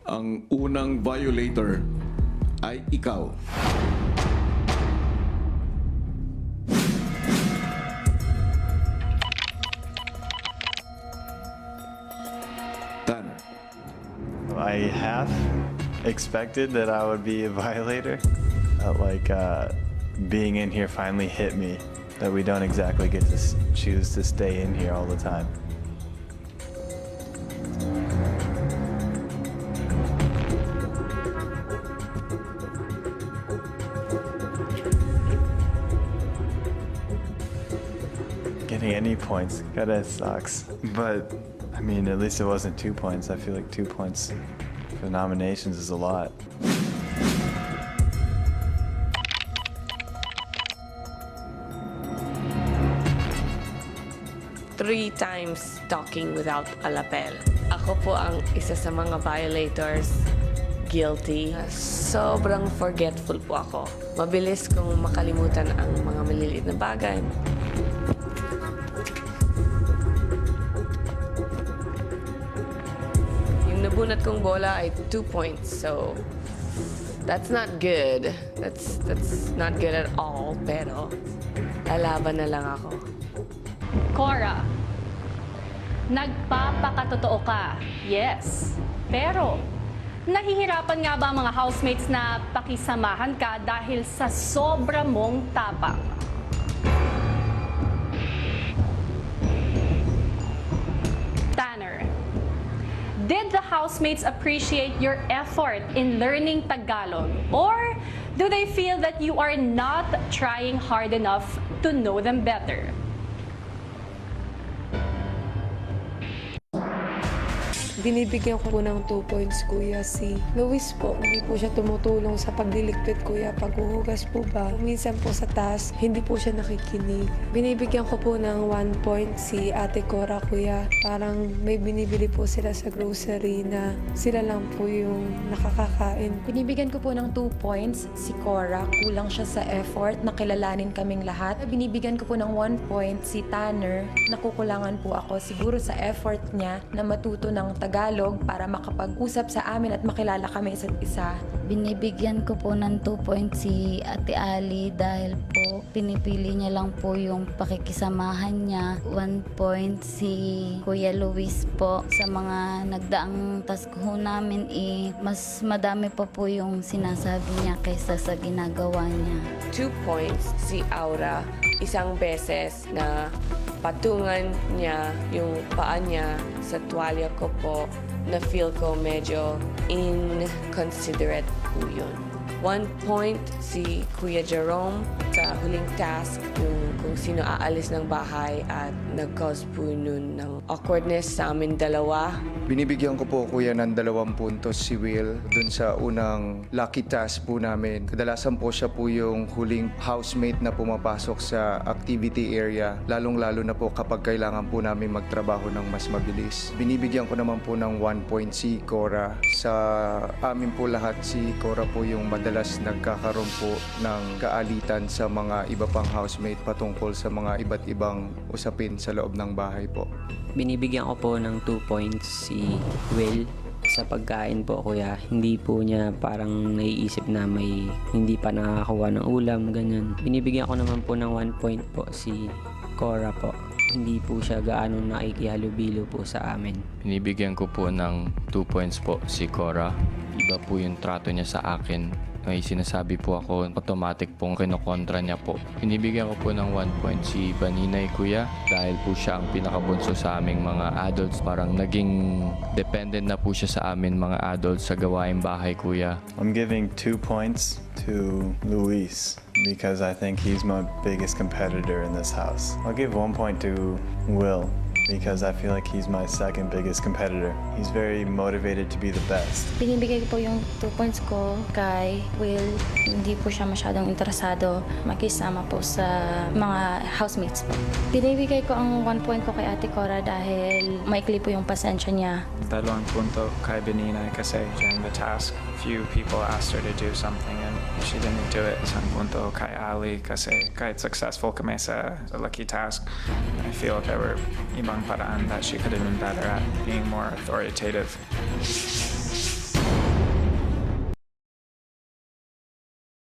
Ang unang violator ay ikaw. Tanner. I half expected that I would be a violator. Being in here finally hit me that we don't exactly get to choose to stay in here all the time. Getting any points kinda sucks. But, I mean, at least it wasn't 2 points. I feel like 2 points for nominations is a lot. Three times talking without a lapel. Ako po ang isa sa mga violators. Guilty. Sobrang forgetful po ako. Mabilis kong makalimutan ang mga maliliit na bagay. Yung nabunat kong bola ay 2 points. So, that's not good. That's not good at all. Pero, lalaban na lang ako. Cora, nagpapakatotoo ka, yes. Pero, nahihirapan nga ba ang mga housemates na pakisamahan ka dahil sa sobra mong tapang? Tanner, did the housemates appreciate your effort in learning Tagalog? Or do they feel that you are not trying hard enough to know them better? Binibigyan ko po ng 2 points, Kuya, si Luis po. Hindi po siya tumutulong sa pagliligpit, Kuya. Paghuhugas po ba? Minsan po sa task, hindi po siya nakikinig. Binibigyan ko po ng 1 point si Ate Cora, Kuya. Parang may binibili po sila sa grocery na sila lang po yung nakakakain. Binibigyan ko po ng 2 points si Cora. Kulang siya sa effort na kilalanin kaming lahat. Binibigyan ko po ng 1 point si Tanner. Nakukulangan po ako siguro sa effort niya na matuto ng Tagalog para makapag-usap sa amin at makilala kami isa't isa. Binibigyan ko po ng 2 points si Ate Ali dahil po pinipili niya lang po yung pakikisamahan niya. 1 point si Kuya Luis po. Sa mga nagdaang task ho namin mas madami pa po yung sinasabi niya kaysa sa ginagawa niya. 2 points si Aura. Isang beses na patungan niya yung paa niya sa tuwalya ko po na feel ko medyo inconsiderate po yun. 1 point si Kuya Jerome sa huling task, yung kung sino aalis ng bahay at nag-cause po nun ng awkwardness sa amin dalawa. Binibigyan ko po, Kuya, ng 2 puntos si Will dun sa unang lucky task po namin. Kadalasan po siya po yung huling housemate na pumapasok sa activity area, lalong-lalo na po kapag kailangan po namin magtrabaho ng mas mabilis. Binibigyan ko naman po ng 1 point si Cora. Sa amin po lahat, si Cora po yung madalas nagkakaroon po ng kaalitan sa mga iba pang housemate patungkol sa mga iba't ibang usapin sa loob ng bahay po. Binibigyan ko po ng 2 points si Will sa pagkain po, Kuya. Hindi po niya parang naiisip na may hindi pa nakakakuha ng ulam, ganyan. Binibigyan ko naman po ng 1 point po si Cora po. Hindi po siya gaano nakikihalubilo po sa amin. Binibigyan ko po ng 2 points po si Cora. Iba po yung trato niya sa akin. May sinasabi po ako, automatic pong kinokontra niya po. Binibigyan ko po ng 1 point si Baninay, Kuya, dahil po siya ang pinakabunso sa aming mga adults. Parang naging dependent na po siya sa amin mga adults sa gawaing bahay, Kuya. I'm giving 2 points to Luis because I think he's my biggest competitor in this house. I'll give 1 point to Will because I feel like he's my second biggest competitor. He's very motivated to be the best. Binibigay ko po yung 2 points ko kay Will. Hindi po siya masyadong interesado makisama po sa mga housemates po. Binibigay ko ang 1 point ko kay Ate Cora dahil maikli po yung pasensya niya. 2 punto kay Benina kasi during the task, few people asked her to do something and she didn't do it. 1 punto kay Ali kasi kahit successful kami sa lucky task, I feel there were ibang paraan that she could have been better at being more authoritative.